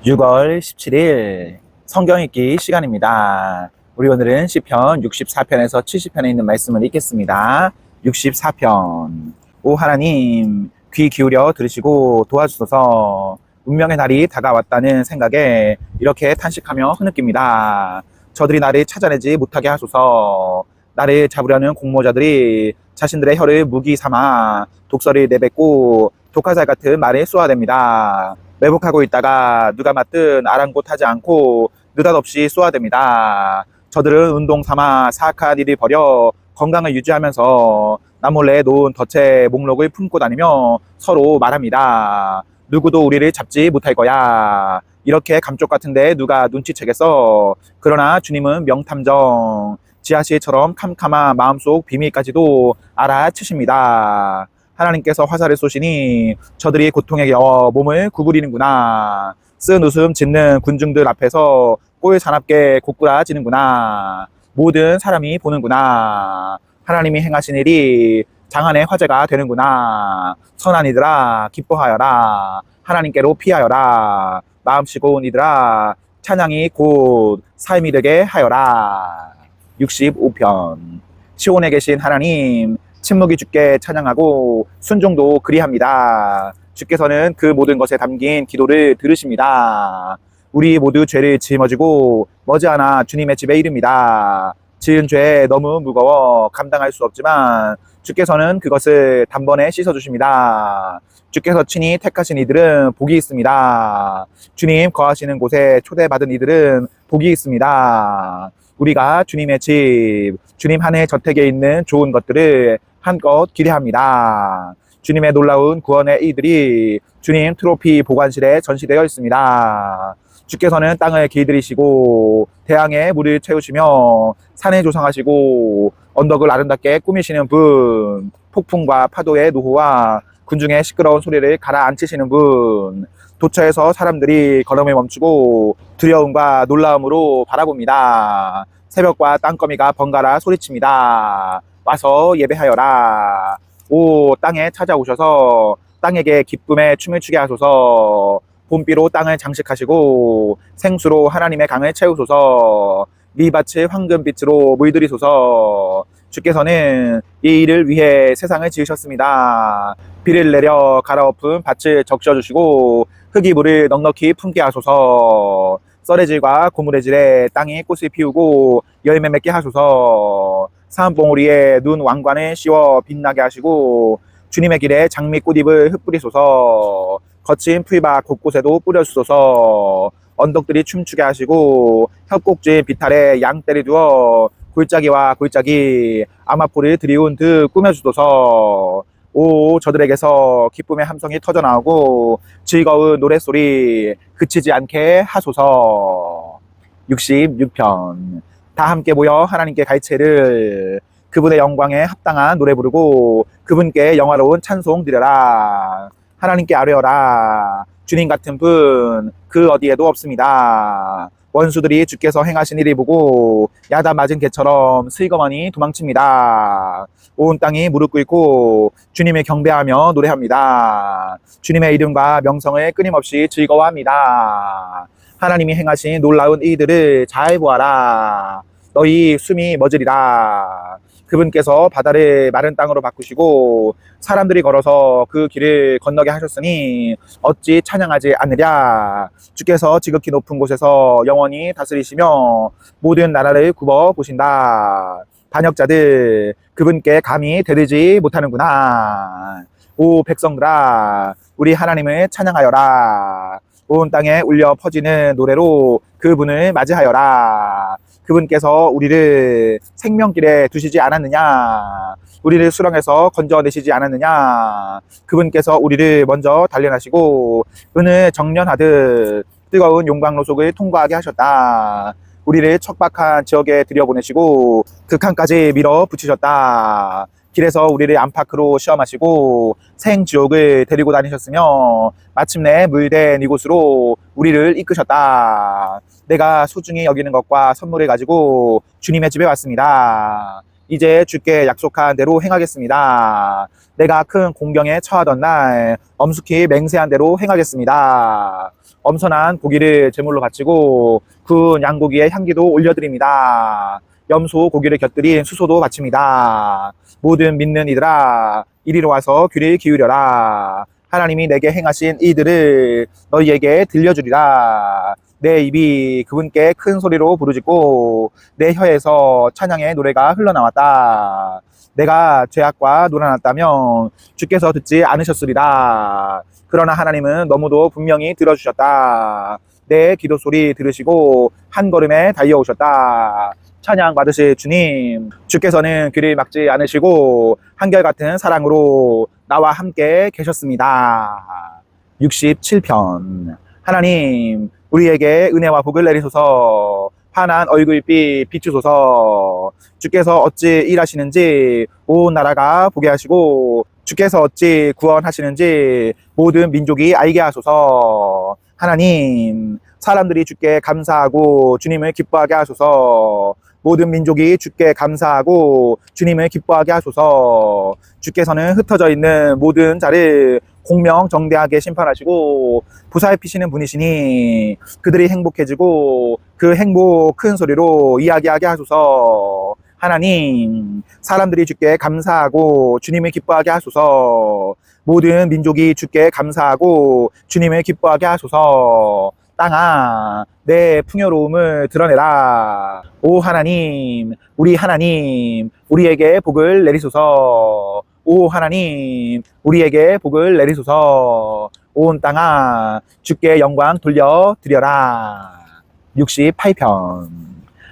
6월 17일 성경 읽기 시간입니다. 우리 오늘은 시편 64편에서 70편에 있는 말씀을 읽겠습니다. 64편. 오 하나님, 귀 기울여 들으시고 도와주소서. 운명의 날이 다가왔다는 생각에 이렇게 탄식하며 흐느낍니다. 저들이 나를 찾아내지 못하게 하소서. 나를 잡으려는 공모자들이 자신들의 혀를 무기 삼아 독설을 내뱉고 독화살 같은 말을 쏘아댑니다. 매복하고 있다가 누가 맞든 아랑곳하지 않고 느닷없이 쏘아댑니다. 저들은 운동 삼아 사악한 일을 벌여 건강을 유지하면서 나몰래 놓은 덫에 목록을 품고 다니며 서로 말합니다. 누구도 우리를 잡지 못할 거야. 이렇게 감쪽 같은데 누가 눈치채겠어. 그러나 주님은 명탐정, 지하실처럼 캄캄한 마음속 비밀까지도 알아채십니다. 하나님께서 화살을 쏘시니 저들이 고통에 겨워 몸을 구부리는구나. 쓴 웃음 짓는 군중들 앞에서 꼴 사납게 고꾸라지는구나. 모든 사람이 보는구나. 하나님이 행하신 일이 장안의 화제가 되는구나. 선한 이들아 기뻐하여라. 하나님께로 피하여라. 마음 쉬고온 이들아 찬양이 곧 삶이 되게 하여라. 65편. 시온에 계신 하나님, 침묵이 주께 찬양하고 순종도 그리합니다. 주께서는 그 모든 것에 담긴 기도를 들으십니다. 우리 모두 죄를 짊어지고 머지않아 주님의 집에 이릅니다. 지은 죄 너무 무거워 감당할 수 없지만 주께서는 그것을 단번에 씻어주십니다. 주께서 친히 택하신 이들은 복이 있습니다. 주님 거하시는 곳에 초대받은 이들은 복이 있습니다. 우리가 주님의 집, 주님 하늘 저택에 있는 좋은 것들을 한껏 기대합니다. 주님의 놀라운 구원의 이들이 주님 트로피 보관실에 전시되어 있습니다. 주께서는 땅을 길들이시고 태양에 물을 채우시며 산에 조성하시고 언덕을 아름답게 꾸미시는 분, 폭풍과 파도의 노호와 군중의 시끄러운 소리를 가라앉히시는 분, 도처에서 사람들이 걸음을 멈추고 두려움과 놀라움으로 바라봅니다. 새벽과 땅거미가 번갈아 소리칩니다. 와서 예배하여라. 오 땅에 찾아오셔서 땅에게 기쁨의 춤을 추게 하소서. 봄비로 땅을 장식하시고 생수로 하나님의 강을 채우소서. 미밭을 황금빛으로 물들이소서. 주께서는 이 일을 위해 세상을 지으셨습니다. 비를 내려 갈아엎은 밭을 적셔주시고 흙이 물을 넉넉히 품게 하소서. 썰의 질과 고물의 질에 땅이 꽃을 피우고 열매 맺게 하소서. 사암봉우리에 눈 왕관을 씌워 빛나게 하시고 주님의 길에 장미 꽃잎을 흩뿌리소서. 거친 풀밭 곳곳에도 뿌려주소서. 언덕들이 춤추게 하시고 협곡진 비탈에 양떼를 두어 골짜기와 골짜기 아마포를 들이운 듯 꾸며주소서. 오 저들에게서 기쁨의 함성이 터져나오고 즐거운 노랫소리 그치지 않게 하소서. 66편. 다 함께 모여 하나님께 갈채를 그분의 영광에 합당한 노래 부르고 그분께 영화로운 찬송 드려라. 하나님께 아뢰어라. 주님 같은 분 그 어디에도 없습니다. 원수들이 주께서 행하신 일을 보고 야단 맞은 개처럼 슬그머니 도망칩니다. 온 땅이 무릎 꿇고 주님을 경배하며 노래합니다. 주님의 이름과 명성을 끊임없이 즐거워합니다. 하나님이 행하신 놀라운 일들을 잘 보아라. 너희 숨이 멎으리라. 그분께서 바다를 마른 땅으로 바꾸시고 사람들이 걸어서 그 길을 건너게 하셨으니 어찌 찬양하지 않으랴. 주께서 지극히 높은 곳에서 영원히 다스리시며 모든 나라를 굽어 보신다. 반역자들 그분께 감히 대들지 못하는구나. 오 백성들아 우리 하나님을 찬양하여라. 온 땅에 울려 퍼지는 노래로 그분을 맞이하여라. 그분께서 우리를 생명길에 두시지 않았느냐. 우리를 수렁에서 건져내시지 않았느냐. 그분께서 우리를 먼저 단련하시고 은을 정련하듯 뜨거운 용광로 속을 통과하게 하셨다. 우리를 척박한 지역에 들여보내시고 극한까지 밀어붙이셨다. 길에서 우리를 안팎으로 시험하시고 생지옥을 데리고 다니셨으며 마침내 물된 이곳으로 우리를 이끄셨다. 내가 소중히 여기는 것과 선물을 가지고 주님의 집에 왔습니다. 이제 주께 약속한 대로 행하겠습니다. 내가 큰 공경에 처하던 날 엄숙히 맹세한 대로 행하겠습니다. 엄선한 고기를 제물로 바치고 구운 양고기의 향기도 올려드립니다. 염소 고기를 곁들인 수소도 바칩니다. 모든 믿는 이들아 이리로 와서 귀를 기울여라. 하나님이 내게 행하신 이들을 너희에게 들려주리라. 내 입이 그분께 큰 소리로 부르짖고 내 혀에서 찬양의 노래가 흘러나왔다. 내가 죄악과 놀아났다면 주께서 듣지 않으셨으리라. 그러나 하나님은 너무도 분명히 들어주셨다. 내 기도 소리 들으시고 한 걸음에 달려오셨다. 찬양 받으실 주님, 주께서는 귀를 막지 않으시고 한결같은 사랑으로 나와 함께 계셨습니다. 67편. 하나님, 우리에게 은혜와 복을 내리소서. 환한 얼굴빛 비추소서. 주께서 어찌 일하시는지 온 나라가 보게 하시고 주께서 어찌 구원하시는지 모든 민족이 알게 하소서. 하나님, 사람들이 주께 감사하고 주님을 기뻐하게 하소서. 모든 민족이 주께 감사하고 주님을 기뻐하게 하소서. 주께서는 흩어져 있는 모든 자를 공명정대하게 심판하시고 보살피시는 분이시니 그들이 행복해지고 그 행복 큰 소리로 이야기하게 하소서. 하나님, 사람들이 주께 감사하고 주님을 기뻐하게 하소서. 모든 민족이 주께 감사하고 주님을 기뻐하게 하소서. 땅아, 내 풍요로움을 드러내라. 오 하나님, 우리 하나님, 우리에게 복을 내리소서. 오 하나님, 우리에게 복을 내리소서. 온 땅아, 주께 영광 돌려드려라. 68편.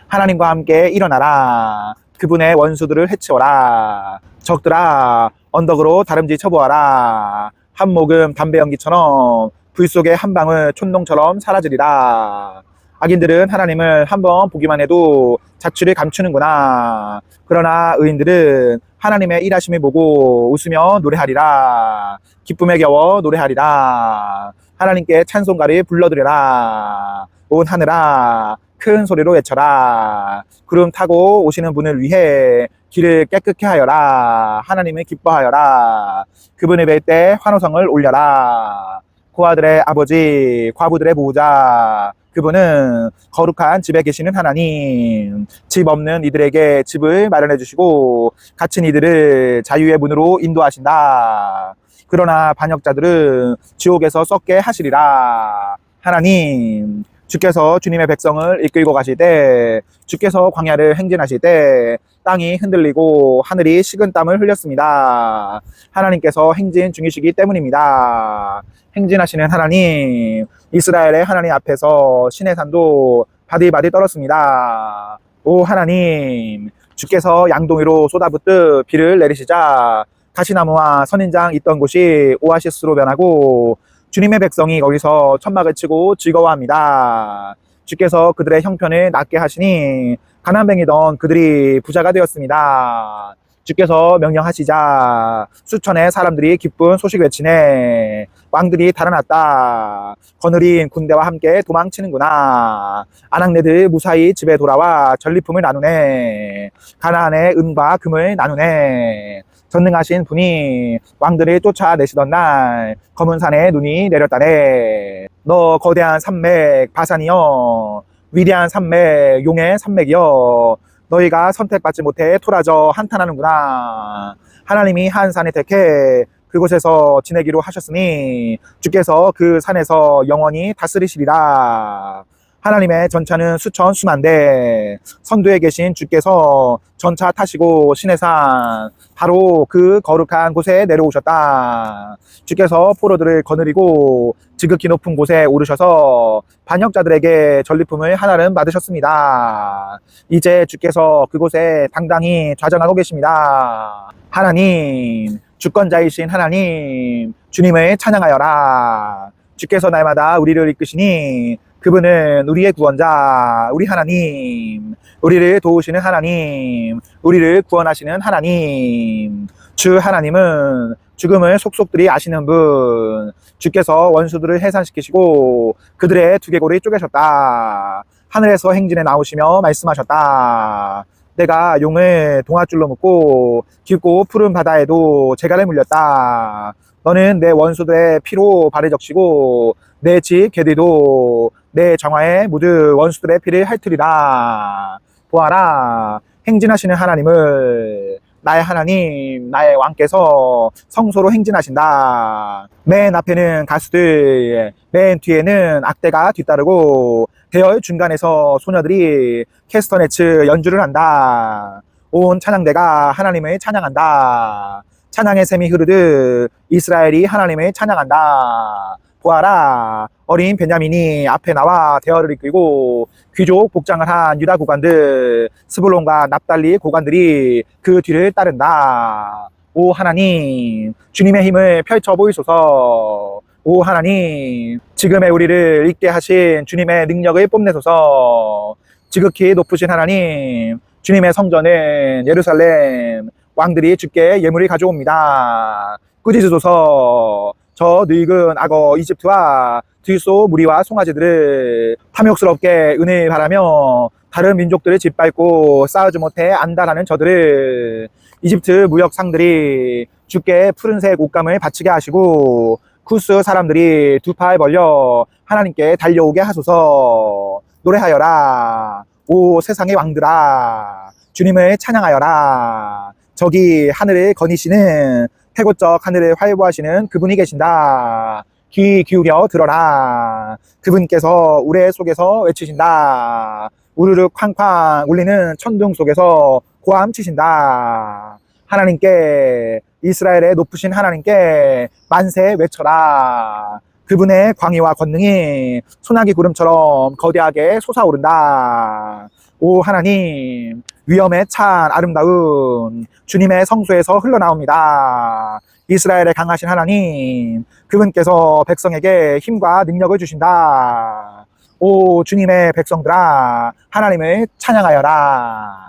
하나님과 함께 일어나라. 그분의 원수들을 해치워라. 적들아, 언덕으로 다름쥐 쳐보아라. 한 모금 담배 연기처럼 불 속에 한 방울 촌농처럼 사라지리라. 악인들은 하나님을 한번 보기만 해도 자취를 감추는구나. 그러나 의인들은 하나님의 일하심을 보고 웃으며 노래하리라. 기쁨에 겨워 노래하리라. 하나님께 찬송가를 불러드려라. 온 하늘아, 큰 소리로 외쳐라. 구름 타고 오시는 분을 위해 길을 깨끗게 하여라. 하나님을 기뻐하여라. 그분을 뵐 때 환호성을 올려라. 고아들의 아버지, 과부들의 보호자, 그분은 거룩한 집에 계시는 하나님. 집 없는 이들에게 집을 마련해 주시고 갇힌 이들을 자유의 문으로 인도하신다. 그러나 반역자들은 지옥에서 썩게 하시리라. 하나님, 주께서 주님의 백성을 이끌고 가실 때, 주께서 광야를 행진하실 때 땅이 흔들리고 하늘이 식은땀을 흘렸습니다. 하나님께서 행진 중이시기 때문입니다. 행진하시는 하나님, 이스라엘의 하나님 앞에서 시내산도 바들바들 떨었습니다. 오 하나님, 주께서 양동이로 쏟아붓듯 비를 내리시자 가시나무와 선인장 있던 곳이 오아시스로 변하고 주님의 백성이 거기서 천막을 치고 즐거워합니다. 주께서 그들의 형편을 낫게 하시니 가난뱅이던 그들이 부자가 되었습니다. 주께서 명령하시자 수천의 사람들이 기쁜 소식 외치네. 왕들이 달아났다. 거느린 군대와 함께 도망치는구나. 아낙네들 무사히 집에 돌아와 전리품을 나누네. 가나안의 은과 금을 나누네. 전능하신 분이 왕들을 쫓아내시던 날 검은 산에 눈이 내렸다네. 너 거대한 산맥 바산이여, 위대한 산맥 용의 산맥이여, 너희가 선택받지 못해 토라져 한탄하는구나. 하나님이 한 산을 택해 그곳에서 지내기로 하셨으니 주께서 그 산에서 영원히 다스리시리라. 하나님의 전차는 수천 수만대, 선두에 계신 주께서 전차 타시고 시내산 바로 그 거룩한 곳에 내려오셨다. 주께서 포로들을 거느리고 지극히 높은 곳에 오르셔서 반역자들에게 전리품을 하나름 받으셨습니다. 이제 주께서 그곳에 당당히 좌정하고 계십니다. 하나님, 주권자이신 하나님, 주님을 찬양하여라. 주께서 날마다 우리를 이끄시니 그분은 우리의 구원자, 우리 하나님, 우리를 도우시는 하나님, 우리를 구원하시는 하나님. 주 하나님은 죽음을 속속들이 아시는 분. 주께서 원수들을 해산시키시고 그들의 두개골을 쪼개셨다. 하늘에서 행진에 나오시며 말씀하셨다. 내가 용을 동아줄로 묶고 깊고 푸른 바다에도 재갈을 물렸다. 너는 내 원수들의 피로 발을 적시고 내 집 개들도 내 정화에 모두 원수들의 피를 핥으리라. 보아라, 행진하시는 하나님을, 나의 하나님, 나의 왕께서 성소로 행진하신다. 맨 앞에는 가수들, 맨 뒤에는 악대가 뒤따르고 대열 중간에서 소녀들이 캐스터네츠 연주를 한다. 온 찬양대가 하나님을 찬양한다. 찬양의 샘이 흐르듯 이스라엘이 하나님을 찬양한다. 보아라, 어린 베냐민이 앞에 나와 대열을 이끌고 귀족 복장을 한 유다 고관들, 스불론과 납달리 고관들이 그 뒤를 따른다. 오 하나님, 주님의 힘을 펼쳐 보이소서. 오 하나님, 지금의 우리를 있게 하신 주님의 능력을 뽐내소서. 지극히 높으신 하나님, 주님의 성전은 예루살렘, 왕들이 주께 예물을 가져옵니다. 꾸짖으소서. 저 늙은 악어 이집트와 들소 무리와 송아지들을 탐욕스럽게 은혜를 바라며 다른 민족들을 짓밟고 싸우지 못해 안달하는 저들을, 이집트 무역상들이 주께 푸른색 옷감을 바치게 하시고 쿠스 사람들이 두 팔 벌려 하나님께 달려오게 하소서. 노래하여라. 오 세상의 왕들아, 주님을 찬양하여라. 저기 하늘을 거니시는, 태고적 하늘을 활보하시는 그분이 계신다. 귀 기울여 들어라. 그분께서 우레 속에서 외치신다. 우르르 쾅쾅 울리는 천둥 속에서 고함 치신다. 하나님께, 이스라엘의 높으신 하나님께 만세 외쳐라. 그분의 광의와 권능이 소나기 구름처럼 거대하게 솟아오른다. 오 하나님, 위엄에 찬 아름다운 주님의 성소에서 흘러나옵니다. 이스라엘의 강하신 하나님, 그분께서 백성에게 힘과 능력을 주신다. 오 주님의 백성들아, 하나님을 찬양하여라.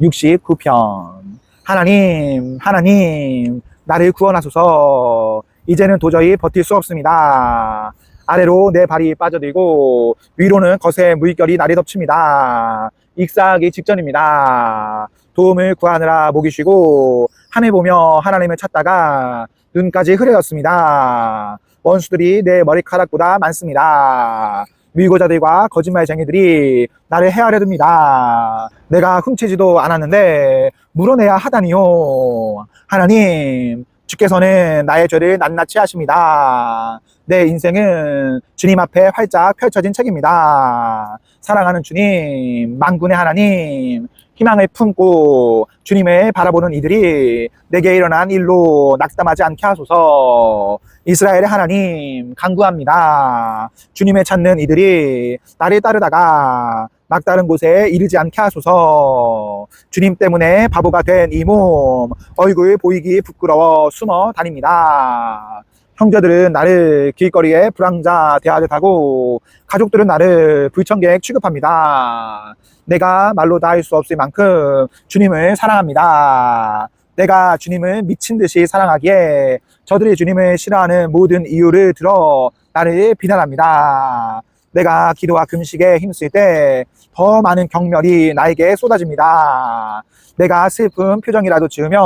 69편. 하나님, 하나님, 나를 구원하소서. 이제는 도저히 버틸 수 없습니다. 아래로 내 발이 빠져들고 위로는 거센 물결이 나를 덮칩니다. 익사하기 직전입니다. 도움을 구하느라 목이 쉬고 하늘 보며 하나님을 찾다가 눈까지 흐려졌습니다. 원수들이 내 머리카락보다 많습니다. 밀고자들과 거짓말쟁이들이 나를 헤아려 듭니다. 내가 훔치지도 않았는데 물어내야 하다니요. 하나님, 주께서는 나의 죄를 낱낱이 아십니다. 내 인생은 주님 앞에 활짝 펼쳐진 책입니다. 사랑하는 주님, 만군의 하나님, 희망을 품고 주님을 바라보는 이들이 내게 일어난 일로 낙담하지 않게 하소서. 이스라엘의 하나님, 간구합니다. 주님을 찾는 이들이 나를 따르다가 막다른 곳에 이르지 않게 하소서. 주님 때문에 바보가 된 이 몸, 얼굴 보이기 부끄러워 숨어 다닙니다. 형제들은 나를 길거리에 불황자 대하듯하고 가족들은 나를 불청객 취급합니다. 내가 말로 다 할 수 없을 만큼 주님을 사랑합니다. 내가 주님을 미친 듯이 사랑하기에 저들이 주님을 싫어하는 모든 이유를 들어 나를 비난합니다. 내가 기도와 금식에 힘쓸 때 더 많은 경멸이 나에게 쏟아집니다. 내가 슬픈 표정이라도 지으면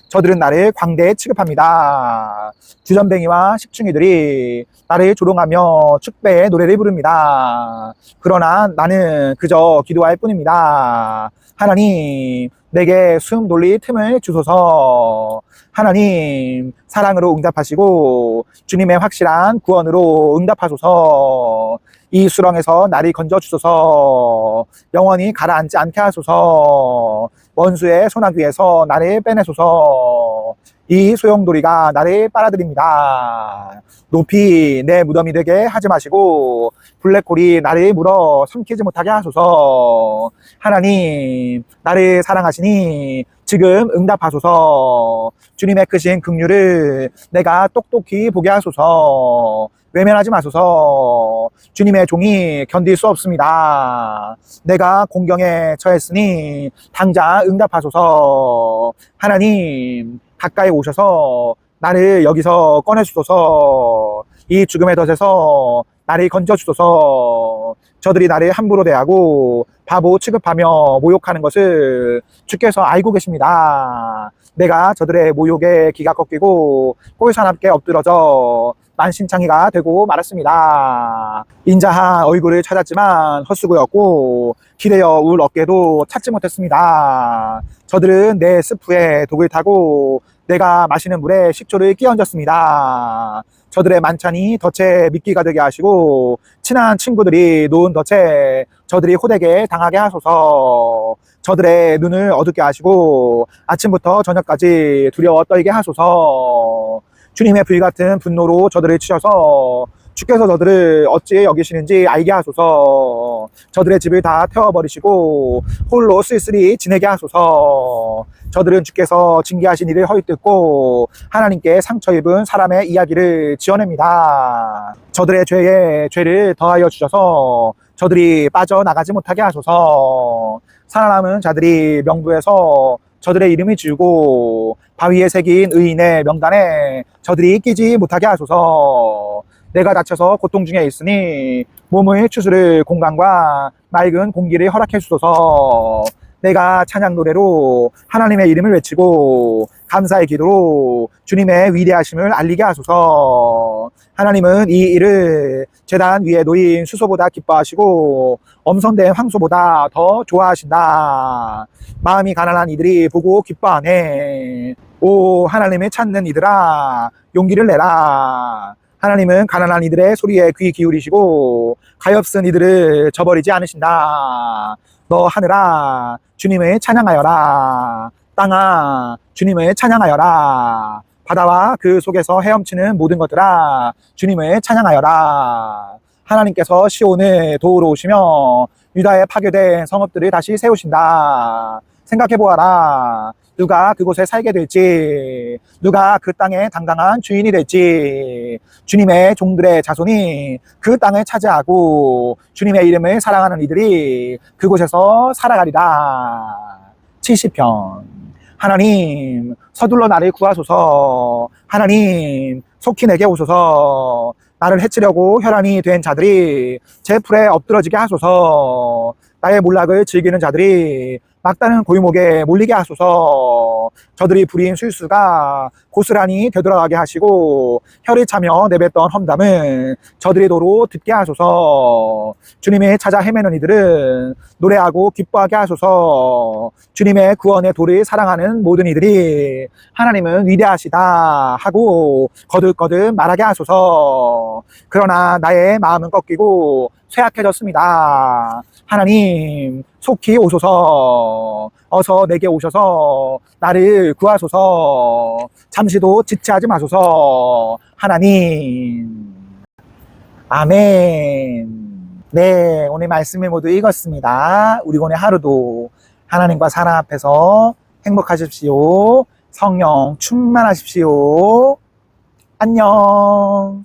저들은 나를 광대에 취급합니다. 주전뱅이와 식충이들이 나를 조롱하며 축배의 노래를 부릅니다. 그러나 나는 그저 기도할 뿐입니다. 하나님, 내게 숨 돌릴 틈을 주소서. 하나님, 사랑으로 응답하시고 주님의 확실한 구원으로 응답하소서. 이 수렁에서 나를 건져 주소서. 영원히 가라앉지 않게 하소서. 원수의 소나귀에서 나를 빼내소서. 이 소용돌이가 나를 빨아들입니다. 높이 내 무덤이 되게 하지 마시고 블랙홀이 나를 물어 삼키지 못하게 하소서. 하나님, 나를 사랑하시니 지금 응답하소서. 주님의 크신 긍휼을 내가 똑똑히 보게 하소서. 외면하지 마소서. 주님의 종이 견딜 수 없습니다. 내가 공경에 처했으니 당장 응답하소서. 하나님, 가까이 오셔서 나를 여기서 꺼내주소서. 이 죽음의 덫에서 나를 건져주소서. 저들이 나를 함부로 대하고 바보 취급하며 모욕하는 것을 주께서 알고 계십니다. 내가 저들의 모욕에 기가 꺾이고 꼴사납게 엎드러져 만신창이가 되고 말았습니다. 인자한 얼굴을 찾았지만 헛수고였고 기대어 울 어깨도 찾지 못했습니다. 저들은 내 스프에 독을 타고 내가 마시는 물에 식초를 끼얹었습니다. 저들의 만찬이 덫에 미끼가 되게 하시고 친한 친구들이 놓은 덫에 저들이 호되게 당하게 하소서. 저들의 눈을 어둡게 하시고 아침부터 저녁까지 두려워 떨게 하소서. 주님의 불같은 분노로 저들을 치셔서 주께서 저들을 어찌 여기시는지 알게 하소서. 저들의 집을 다 태워버리시고 홀로 쓸쓸히 지내게 하소서. 저들은 주께서 징계하신 일을 헐뜯고 하나님께 상처 입은 사람의 이야기를 지어냅니다. 저들의 죄에 죄를 더하여 주셔서 저들이 빠져나가지 못하게 하소서. 살아남은 자들이 명부에서 저들의 이름이 지우고 바위에 새긴 의인의 명단에 저들이 끼지 못하게 하소서. 내가 다쳐서 고통 중에 있으니 몸의 추스를 공간과 맑은 공기를 허락해 주소서. 내가 찬양 노래로 하나님의 이름을 외치고 감사의 기도로 주님의 위대하심을 알리게 하소서. 하나님은 이 일을 제단 위에 놓인 수소보다 기뻐하시고 엄선된 황소보다 더 좋아하신다. 마음이 가난한 이들이 보고 기뻐하네. 오 하나님을 찾는 이들아 용기를 내라. 하나님은 가난한 이들의 소리에 귀 기울이시고 가엾은 이들을 저버리지 않으신다. 너 하늘아 주님을 찬양하여라. 땅아 주님을 찬양하여라. 바다와 그 속에서 헤엄치는 모든 것들아 주님을 찬양하여라. 하나님께서 시온을 도우러 오시며 유다의 파괴된 성읍들을 다시 세우신다. 생각해보아라. 누가 그곳에 살게 될지, 누가 그 땅의 당당한 주인이 될지, 주님의 종들의 자손이 그 땅을 차지하고 주님의 이름을 사랑하는 이들이 그곳에서 살아가리라. 70편. 하나님 서둘러 나를 구하소서. 하나님 속히 내게 오소서. 나를 해치려고 혈안이 된 자들이 제 풀에 엎드러지게 하소서. 나의 몰락을 즐기는 자들이 막다른 골목에 몰리게 하소서. 저들이 부린 술수가 고스란히 되돌아가게 하시고 혀를 차며 내뱉던 험담은 저들의 도로 듣게 하소서. 주님의 찾아 헤매는 이들은 노래하고 기뻐하게 하소서. 주님의 구원의 도를 사랑하는 모든 이들이 하나님은 위대하시다 하고 거듭거듭 말하게 하소서. 그러나 나의 마음은 꺾이고 쇠약해졌습니다. 하나님 속히 오소서. 어서 내게 오셔서 나를 구하소서. 잠시도 지체하지 마소서. 하나님. 아멘. 네, 오늘 말씀을 모두 읽었습니다. 우리 오늘 하루도 하나님과 사랑 앞에서 행복하십시오. 성령 충만하십시오. 안녕.